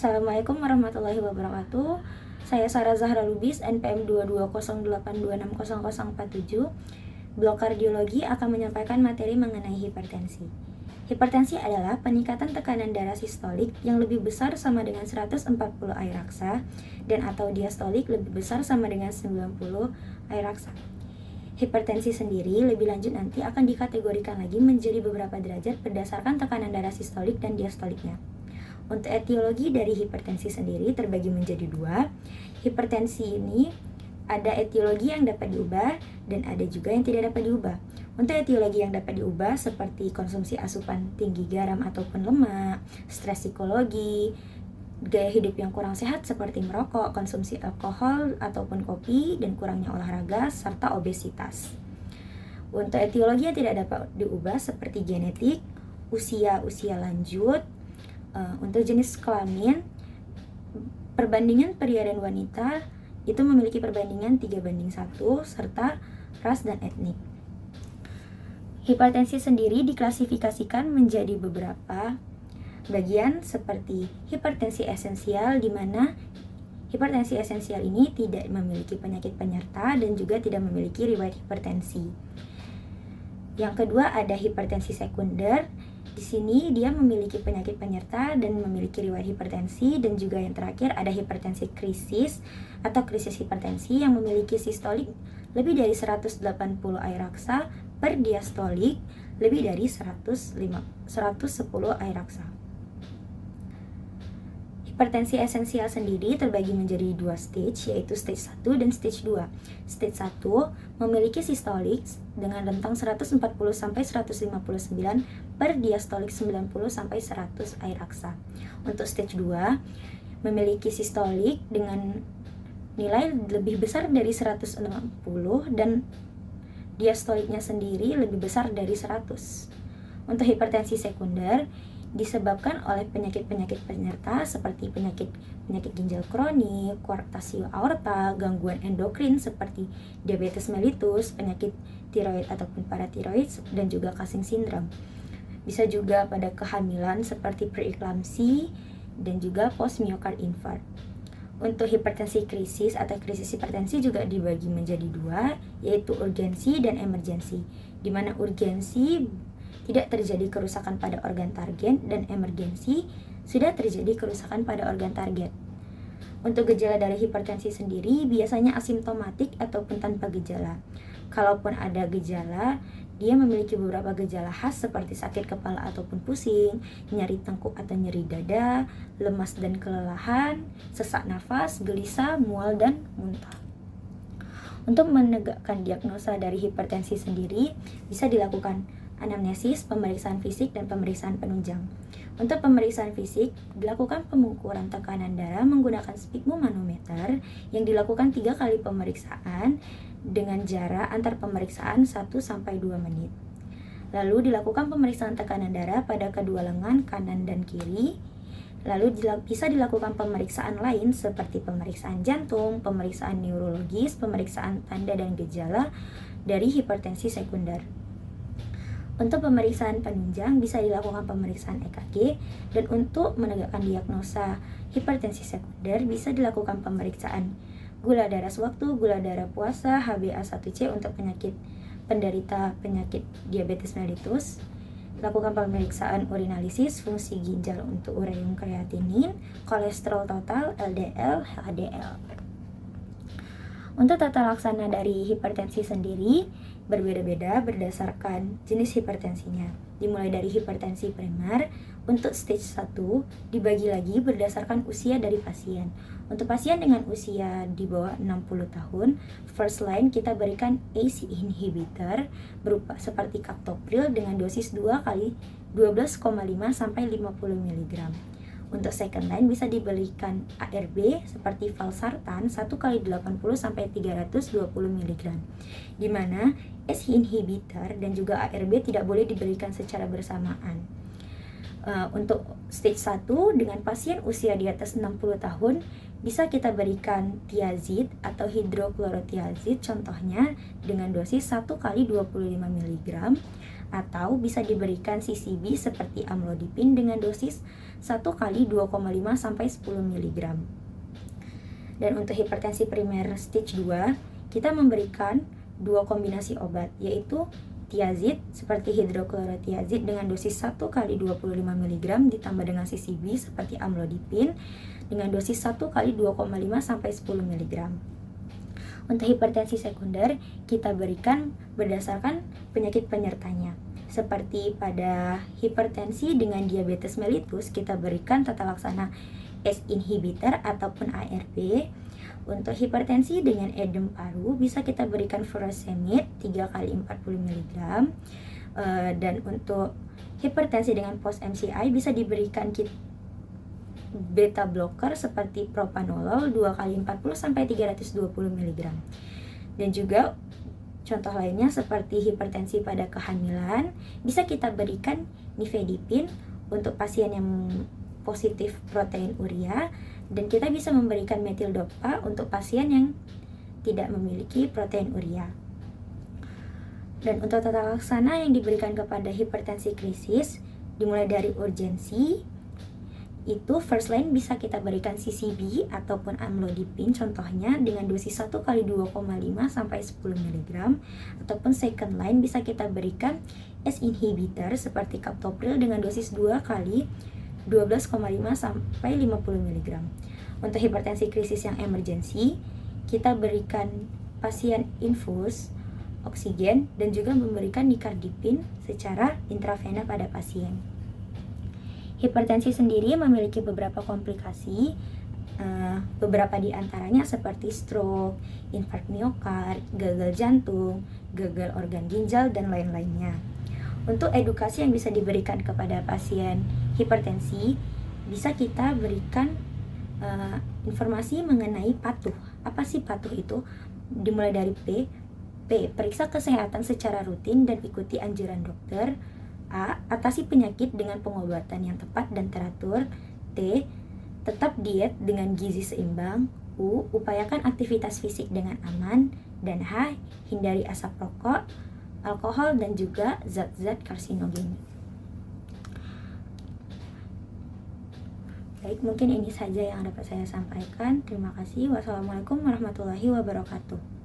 Assalamualaikum warahmatullahi wabarakatuh. Saya Sarah Zahra Lubis, NPM 22082600047. Blok Kardiologi akan menyampaikan materi mengenai hipertensi. Hipertensi adalah peningkatan tekanan darah sistolik yang lebih besar sama dengan 140 air raksa dan atau diastolik lebih besar sama dengan 90 air raksa. Hipertensi sendiri lebih lanjut nanti akan dikategorikan lagi menjadi beberapa derajat berdasarkan tekanan darah sistolik dan diastoliknya. Untuk etiologi dari hipertensi sendiri terbagi menjadi dua. Hipertensi ini ada etiologi yang dapat diubah dan ada juga yang tidak dapat diubah. Untuk etiologi yang dapat diubah seperti konsumsi asupan tinggi garam ataupun lemak, stres psikologi, gaya hidup yang kurang sehat seperti merokok, konsumsi alkohol ataupun kopi, dan kurangnya olahraga, serta obesitas. Untuk etiologi yang tidak dapat diubah seperti genetik, usia lanjut, untuk jenis kelamin, perbandingan pria dan wanita itu memiliki perbandingan 3:1 serta ras dan etnik. Hipertensi sendiri diklasifikasikan menjadi beberapa bagian seperti hipertensi esensial, di mana hipertensi esensial ini tidak memiliki penyakit penyerta dan juga tidak memiliki riwayat hipertensi. Yang kedua ada hipertensi sekunder. Di sini dia memiliki penyakit penyerta dan memiliki riwayat hipertensi, dan juga yang terakhir ada hipertensi krisis atau krisis hipertensi yang memiliki sistolik lebih dari 180 air raksa per diastolik lebih dari 110 air raksa. Hipertensi esensial sendiri terbagi menjadi dua stage, yaitu stage 1 dan stage 2. Stage 1 memiliki sistolik dengan rentang 140 sampai 159 per diastolik 90 sampai 100 air raksa. Untuk stage 2 memiliki sistolik dengan nilai lebih besar dari 160 dan diastoliknya sendiri lebih besar dari 100. Untuk hipertensi sekunder disebabkan oleh penyakit-penyakit penyerta seperti penyakit ginjal kronik, koarktasio aorta, gangguan endokrin seperti diabetes mellitus, penyakit tiroid ataupun paratiroid, dan juga Cushing syndrome. Bisa juga pada kehamilan seperti preeklamsi dan juga post myocard infarct. Untuk hipertensi krisis atau krisis hipertensi juga dibagi menjadi dua, yaitu urgensi dan emergensi, di mana urgensi tidak terjadi kerusakan pada organ target dan emergensi sudah terjadi kerusakan pada organ target. Untuk gejala dari hipertensi sendiri biasanya asimptomatik ataupun tanpa gejala. Kalaupun ada gejala, dia memiliki beberapa gejala khas seperti sakit kepala ataupun pusing, nyeri tengkuk atau nyeri dada, lemas dan kelelahan, sesak nafas, gelisah, mual, dan muntah. Untuk menegakkan diagnosa dari hipertensi sendiri bisa dilakukan anamnesis, pemeriksaan fisik, dan pemeriksaan penunjang. Untuk pemeriksaan fisik, dilakukan pengukuran tekanan darah menggunakan sphygmomanometer yang dilakukan 3 kali pemeriksaan dengan jarak antar pemeriksaan 1-2 menit. Lalu dilakukan pemeriksaan tekanan darah pada kedua lengan kanan dan kiri. Lalu bisa dilakukan pemeriksaan lain seperti pemeriksaan jantung, pemeriksaan neurologis, pemeriksaan tanda dan gejala dari hipertensi sekunder. Untuk pemeriksaan penunjang bisa dilakukan pemeriksaan EKG, dan untuk menegakkan diagnosa hipertensi sekunder bisa dilakukan pemeriksaan gula darah sewaktu, gula darah puasa, HbA1c untuk penderita penyakit diabetes mellitus. Lakukan pemeriksaan urinalisis, fungsi ginjal untuk ureum kreatinin, kolesterol total, LDL, HDL. Untuk tata laksana dari hipertensi sendiri berbeda-beda berdasarkan jenis hipertensinya. Dimulai dari hipertensi primer, untuk stage 1 dibagi lagi berdasarkan usia dari pasien. Untuk pasien dengan usia di bawah 60 tahun, first line kita berikan ACE inhibitor berupa seperti captopril dengan dosis 2 kali 12,5 sampai 50 mg. Untuk second line bisa diberikan ARB seperti valsartan 1 kali 80 sampai 320 mg. Di mana ACE inhibitor dan juga ARB tidak boleh diberikan secara bersamaan. Untuk stage 1 dengan pasien usia di atas 60 tahun bisa kita berikan thiazid atau hidroklorothiazid contohnya dengan dosis 1 kali 25 mg atau bisa diberikan CCB seperti amlodipin dengan dosis 1 kali 2,5 sampai 10 mg. Dan untuk hipertensi primer stage 2, kita memberikan dua kombinasi obat, yaitu tiazid seperti hidroklorotiazid dengan dosis 1 kali 25 mg ditambah dengan CCB seperti amlodipin dengan dosis 1 kali 2,5 sampai 10 mg. Untuk hipertensi sekunder, kita berikan berdasarkan penyakit penyertanya. Seperti pada hipertensi dengan diabetes mellitus, kita berikan tata laksana ACE inhibitor ataupun ARB. Untuk hipertensi dengan edem paru, bisa kita berikan furosemid 3 kali 40 mg. Dan untuk hipertensi dengan post MCI bisa diberikan beta blocker seperti propanolol 2 kali 40 sampai 320 mg. Dan juga contoh lainnya seperti hipertensi pada kehamilan, bisa kita berikan nifedipin untuk pasien yang positif protein urea, dan kita bisa memberikan metildopa untuk pasien yang tidak memiliki protein urea. Dan untuk tata laksana yang diberikan kepada hipertensi krisis dimulai dari urgensi, itu first line bisa kita berikan CCB ataupun amlodipin contohnya dengan dosis 1 kali 2,5 sampai 10 mg, ataupun second line bisa kita berikan ACE inhibitor seperti captopril dengan dosis 2 kali 12,5 sampai 50 mg. Untuk hipertensi krisis yang emergency, kita berikan pasien infus oksigen dan juga memberikan nicardipin secara intravena pada pasien. Hipertensi sendiri memiliki beberapa komplikasi, beberapa di antaranya seperti stroke, infark miokard, gagal jantung, gagal organ ginjal, dan lain-lainnya. Untuk edukasi yang bisa diberikan kepada pasien hipertensi, bisa kita berikan informasi mengenai patuh. Apa sih patuh itu? Dimulai dari P, periksa kesehatan secara rutin dan ikuti anjuran dokter. A, atasi penyakit dengan pengobatan yang tepat dan teratur. T, tetap diet dengan gizi seimbang. U, upayakan aktivitas fisik dengan aman. Dan H, hindari asap rokok, alkohol, dan juga zat-zat karsinogen. Baik, mungkin ini saja yang dapat saya sampaikan. Terima kasih. Wassalamualaikum warahmatullahi wabarakatuh.